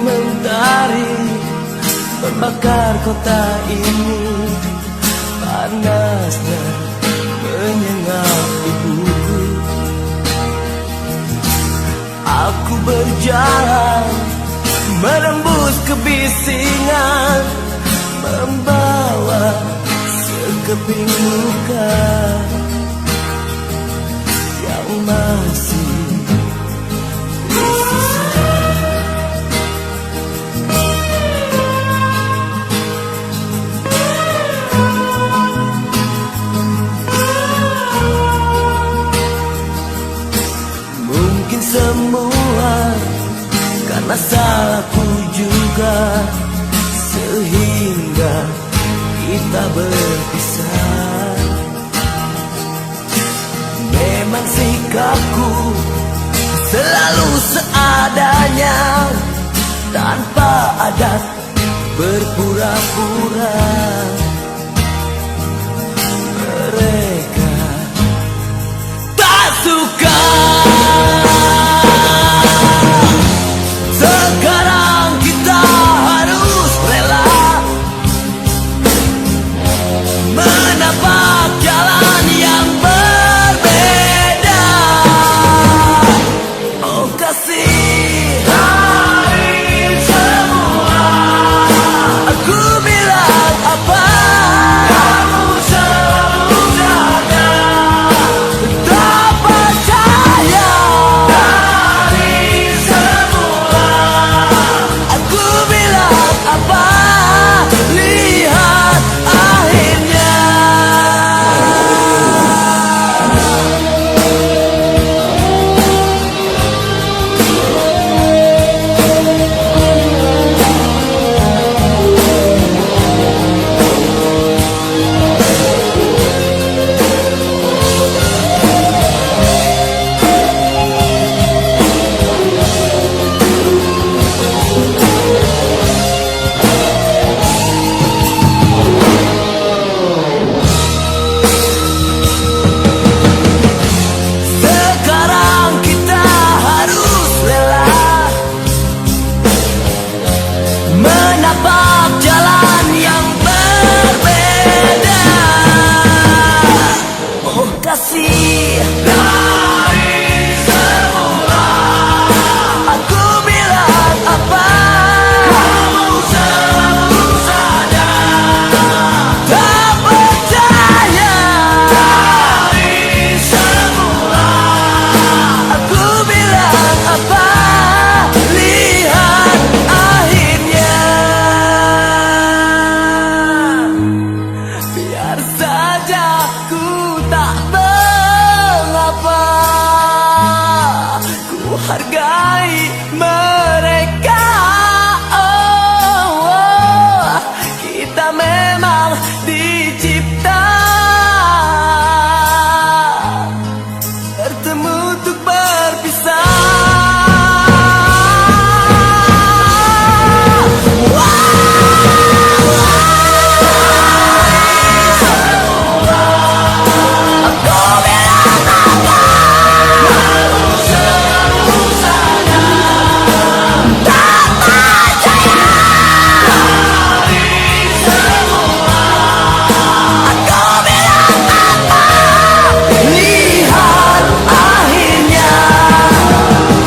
mentari membakar kota ini, panasnya menyengat tubuhku. Aku berjalan menembus kebisingan, membawa sekeping luka yang masih tersisa. Mungkin semua karena salahku juga, sehingga kita berpisah. Memang sikapku selalu seadanya, tanpa ada berpura-pura. Mereka tak suka. Sekarang kita harus rela menapak jalan yang berbeda. Oh kasih, hari semua aku bilang apa, kamu selalu jaga, tak percaya. Dari semula aku bilang apa, lihat akhirnya. Sekarang kita harus rela menapak jalan yang berbeda. Oh kasih, dari semula aku bilang apa, kamu selalu sadar, tak percaya. Dari semula aku bilang apa, lihat akhirnya. Biar saja ku tak mengapa, ku hargai mereka. Oh, kita memang dicipta bertemu untuk berpisah. Lihat akhirnya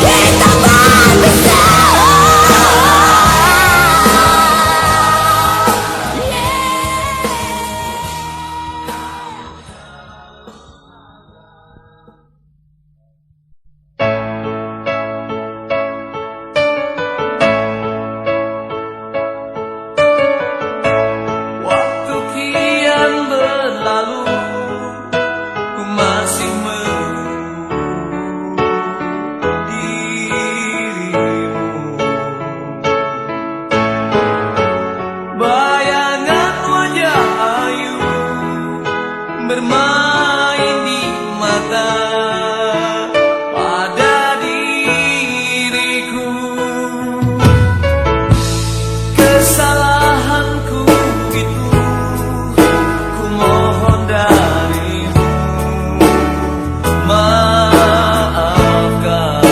kita berpisah. Waktu kian berlalu, ku masih menunggu dirimu. Bayangan wajah ayu bermain di mata pada diriku. Kesalahanku itu ku mohon darimu, maafkan.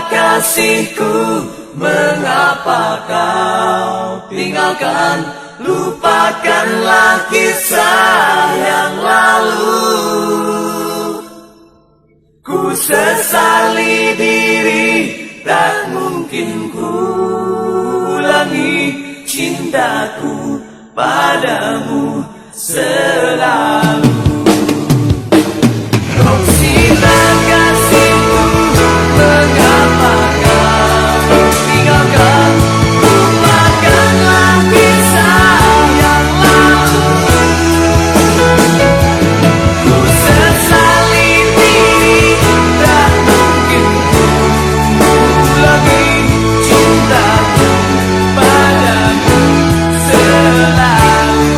kasihku, mengapa kau tinggalkan? Lupakanlah kisah yang lalu. Ku sesali diri, tak mungkin ku ulangi cintaku padamu selalu. Oh cinta kasihku, mengapa kau tinggalkan? Lupakanlah kisah yang lalu. Ku sesali diri, tak mungkin ku ulangi cintaku padamu selalu.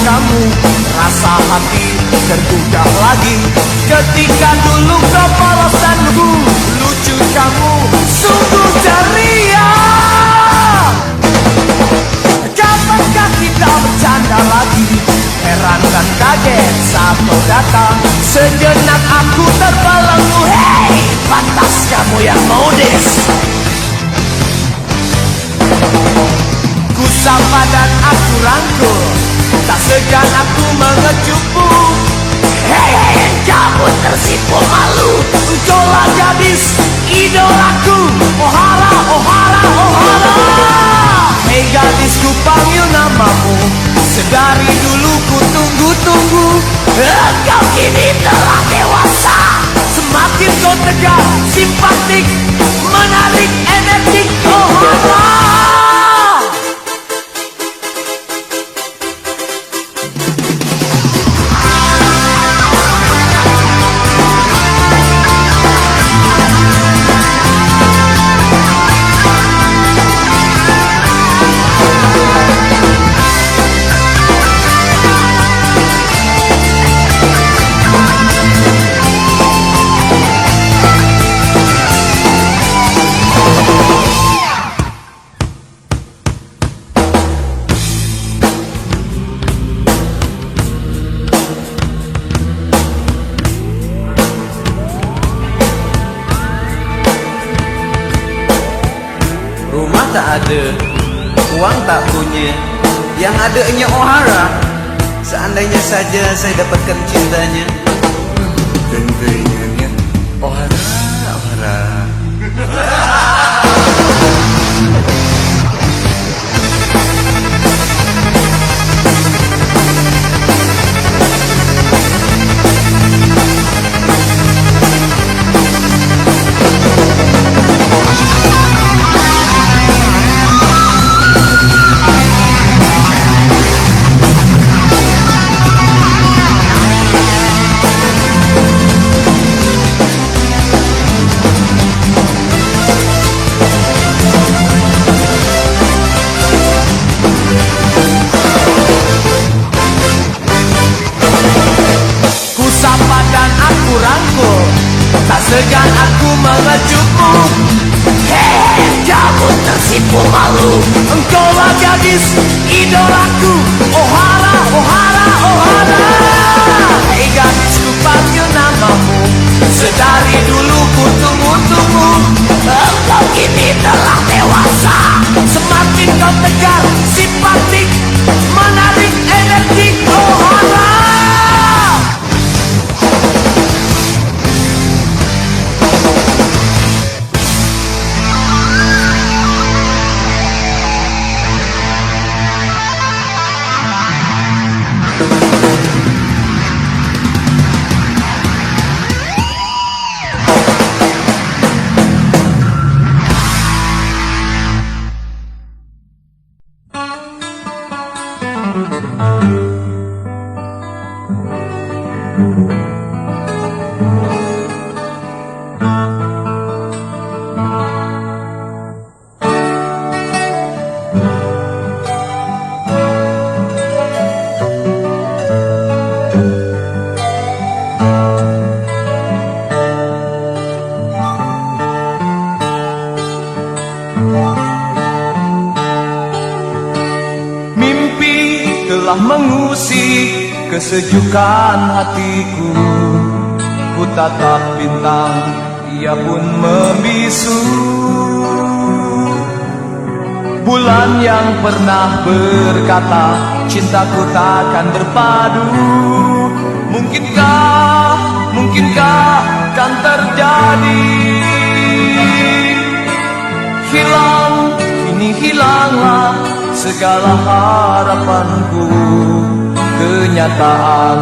Kamu, rasa hati tergugah lagi ketika dulu kau polos dan lugu. Lucu kamu, sungguh ceria. Kapankah kita bercanda lagi? Heran dan kaget saat kau datang. Sejenak aku terbelenggu. Hei, pantas kamu yang modis. Ku sapa dan aku rangkul, tak segan aku mengejutmu. Hei, kamu tersipu malu. Engkaulah gadis idolaku. Ohara, ohara, ohara. Hei gadis, ku panggil namamu. Sedari dulu ku tunggu-tunggu. Engkau kini telah dewasa. Semakin kau tegar, simpatik, menarik, energik. Ohara. Tak ada, uang tak punya, yang adanya Ohara. Seandainya saja saya dapatkan cintanya. Tentunya Ohara, Ohara. Tak segan aku mengejutmu. Hei, kamu tersipu malu. Engkaulah gadis idolaku. Ohara, ohara, ohara. Hei gadis, ku panggil namamu. Sedari dulu ku tunggu-tunggu. Engkau kini telah dewasa. Semakin kau tegar, simpatik, menarik, energik. Ohara. Mimpi telah mengusik kesejukan hatiku. Ku tatap bintang, ia pun membisu. Bulan yang pernah berkata cintaku takkan berpadu. Mungkinkah kan terjadi? Hilang, kini hilanglah segala harapanku. Kenyataan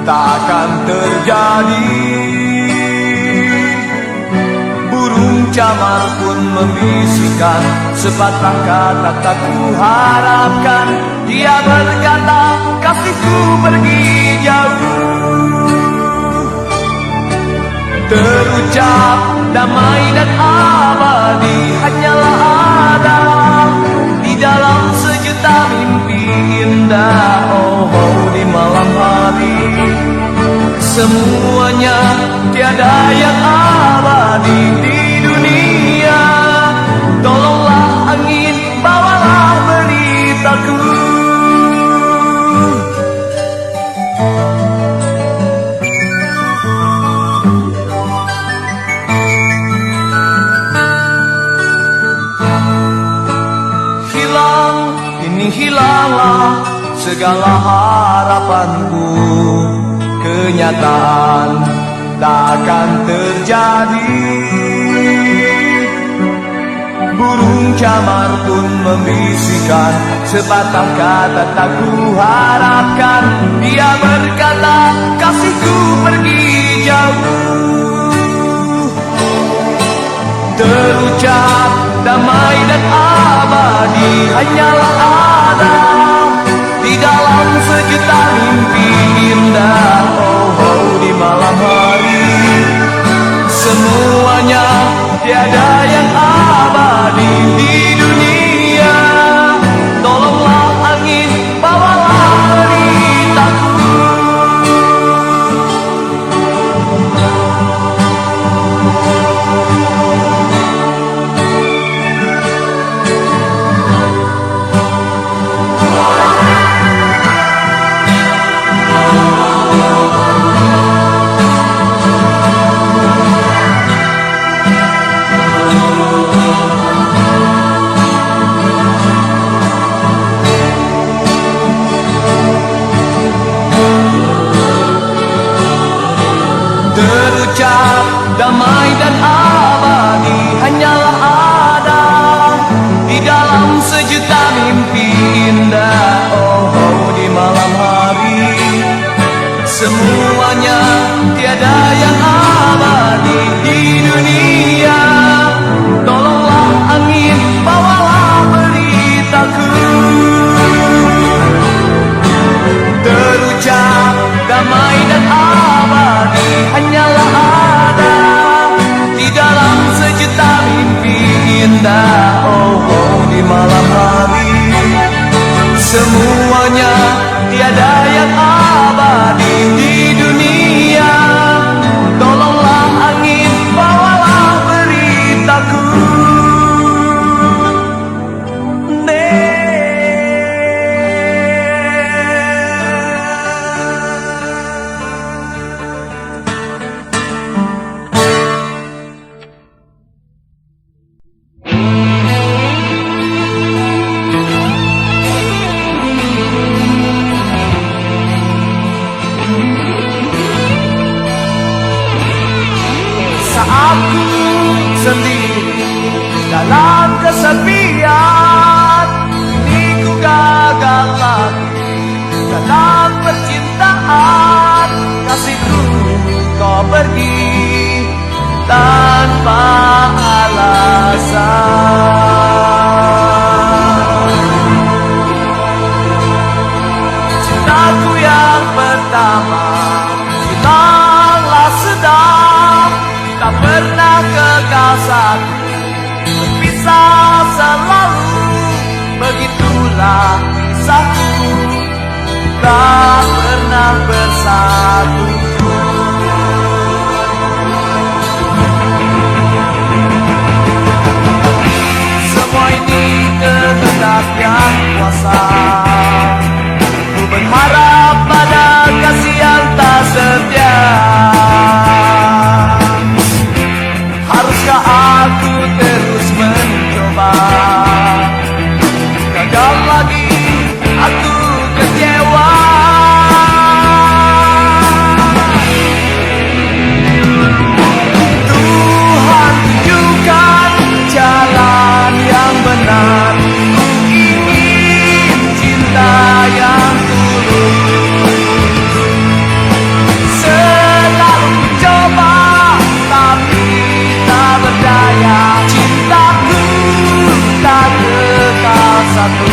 takkan terjadi. Burung camar pun membisikkan sepatah kata tak kuharapkan. Dia berkata kasihku pergi jauh. Terucap damai dan abadi hanyalah ada di dalam sejuta mimpi indah. Oh, di malam hari semuanya tiada yang abadi di dunia. Tolonglah angin, bawalah beritaku. Hilang, kini hilanglah segala harapanku. Kenyataan takkan terjadi. Burung camar pun membisikkan sepatah kata tak kuharapkan. Dia berkata kasihku pergi jauh. Terucap damai dan abadi hanyalah ada di dalam sejuta mimpi indah. Oh, di malam hari semuanya tiada yang abadi di dunia. Tolonglah angin, bawalah beritaku. Terucap damai dan abadi hanyalah ada di dalam sejuta mimpi indah. Oh, di malam hari semuanya tiada yang abadi di dunia. Tolonglah angin, bawalah beritaku. Terucap damai dan abadi hanyalah ada di dalam sejuta mimpi indah. Oh, di malam hari semuanya tiada yang abadi di dunia. pertama hilanglah sedap, tak pernah kekal satu, berpisah selalu. Begitulah kisahku, tak pernah bersatu. Semua ini kehendak yang kuasa, ku berharap pada kasih yang tak setia. Haruskah aku terus mencoba? Gagal lagi, aku kecewa. Tuhan tunjukkan jalan yang benar, ku ingin cinta yang tulus. Selalu coba tapi tak berdaya, cintaku tak kekal satu.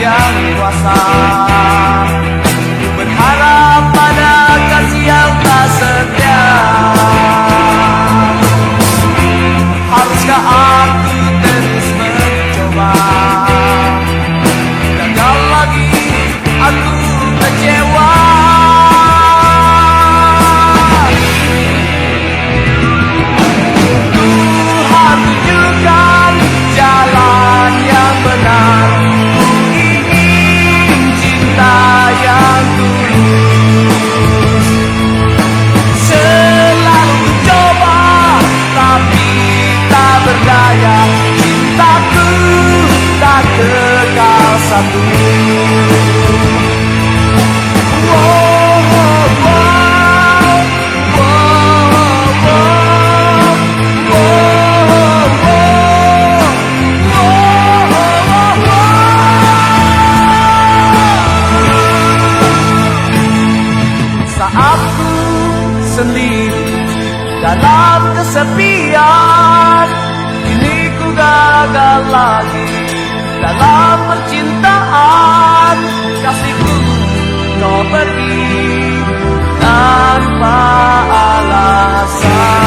Yang kuasa, ku berharap pada kasih yang tak setia. Haruskah aku terus mencoba? Gagal lagi, aku kecewa. Tuhan tunjukkan jalan yang benar, yang tulus. Selalu coba tapi tak berdaya, cintaku tak kekal satu. Aku sendiri dalam kesepian ini, ku gagal lagi dalam percintaan. Kasihku kau pergi tanpa alasan.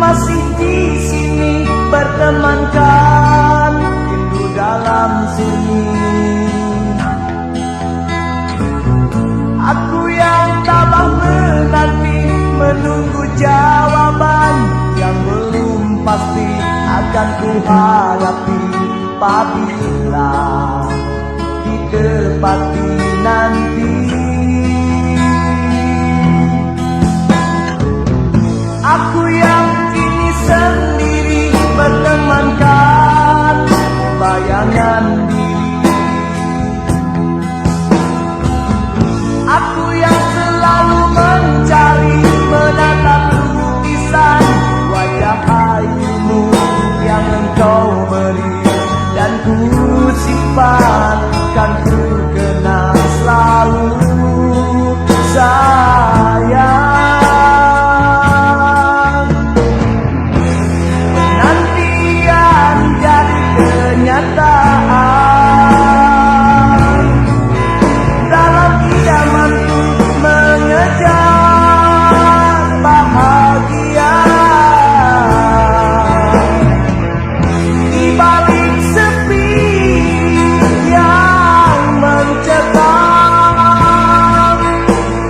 masih di sini bertemankan rindu dalam sunyi. Aku yang tabah menanti menunggu jawaban yang belum pasti akan ku hadapi apabila ditepati nanti. Aku yang kini sendiri bertemankan bayangan diri. Aku yang selalu mencari menatap lukisan wajah ayumu yang engkau beri, dan ku simpan, kan ku kenang selalu sayang. Penantian jadi kenyataan dalam idamanku mengejar bahagia. Di balik sepi yang mencekam,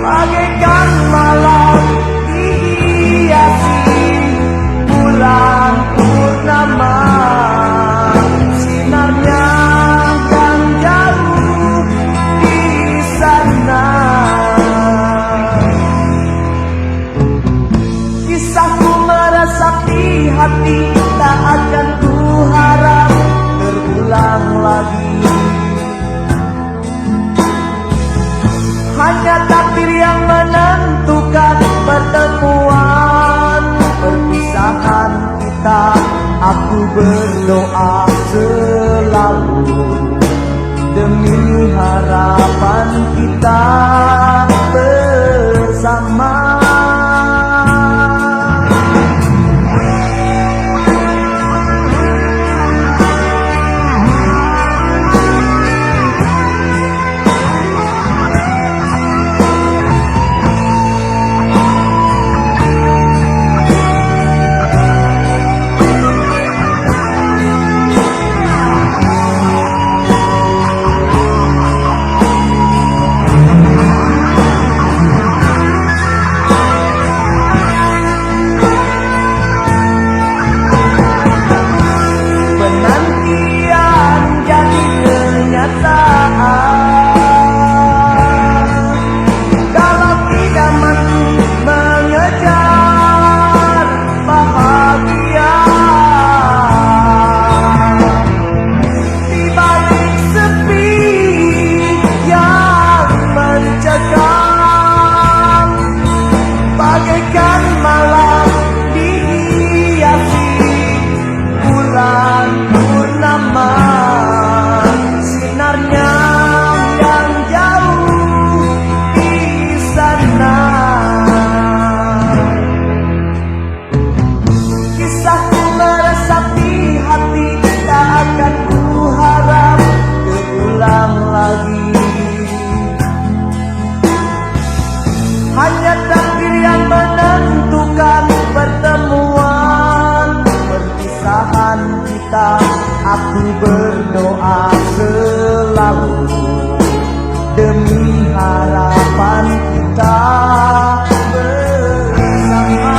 bagaikan malam dihiasi bulan purnama, sinarnya yang jauh di sana. Kisahku meresap di hati, tak akan ku harap terulang lagi. Hanya takdir yang menentukan pertemuan perpisahan kita. Aku berdoa selalu demi harapan kita bersama. Hanya takdir yang menentukan pertemuan perpisahan kita. Aku berdoa selalu demi harapan kita bersama.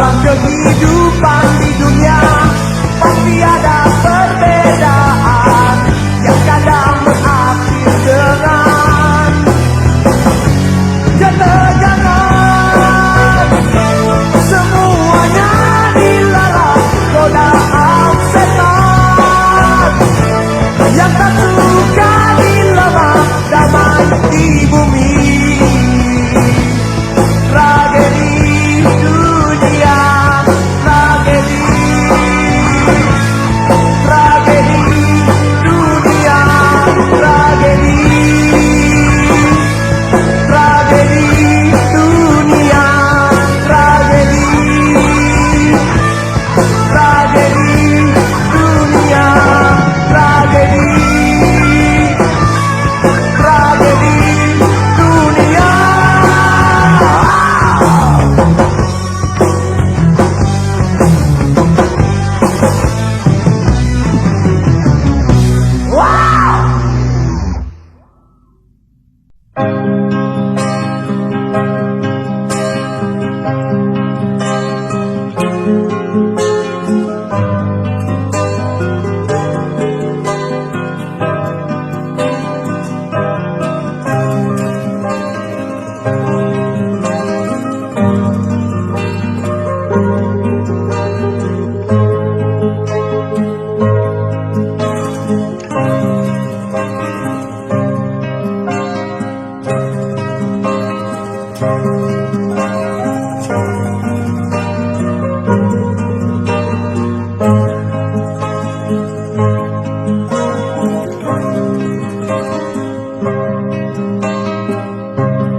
dalam kehidupan di dunia pasti ada perbedaan yang kadang berakhir dengan ketegangan. Semuanya dilalap godaan setan yang tak suka dilema damai di bumi. Tragedi dunia, tragedi, tragedi dunia, tragedi, tragedi dunia, tragedi, tragedi dunia, tragedi, tragedi dunia.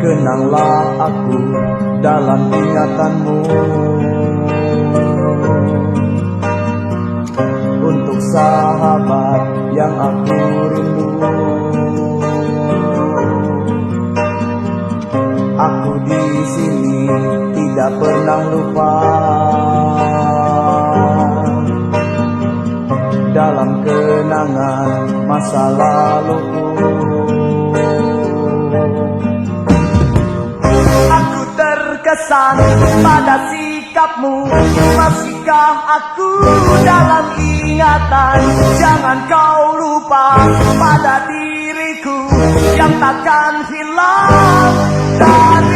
Kenanglah aku dalam ingatanmu, untuk sahabat yang aku rindu. Aku di sini tidak pernah lupa dalam kenangan masa laluku. Aku terkesan pada sikapmu, masihkah aku dalam ingatan? Jangan kau lupa pada diriku yang takkan hilang dari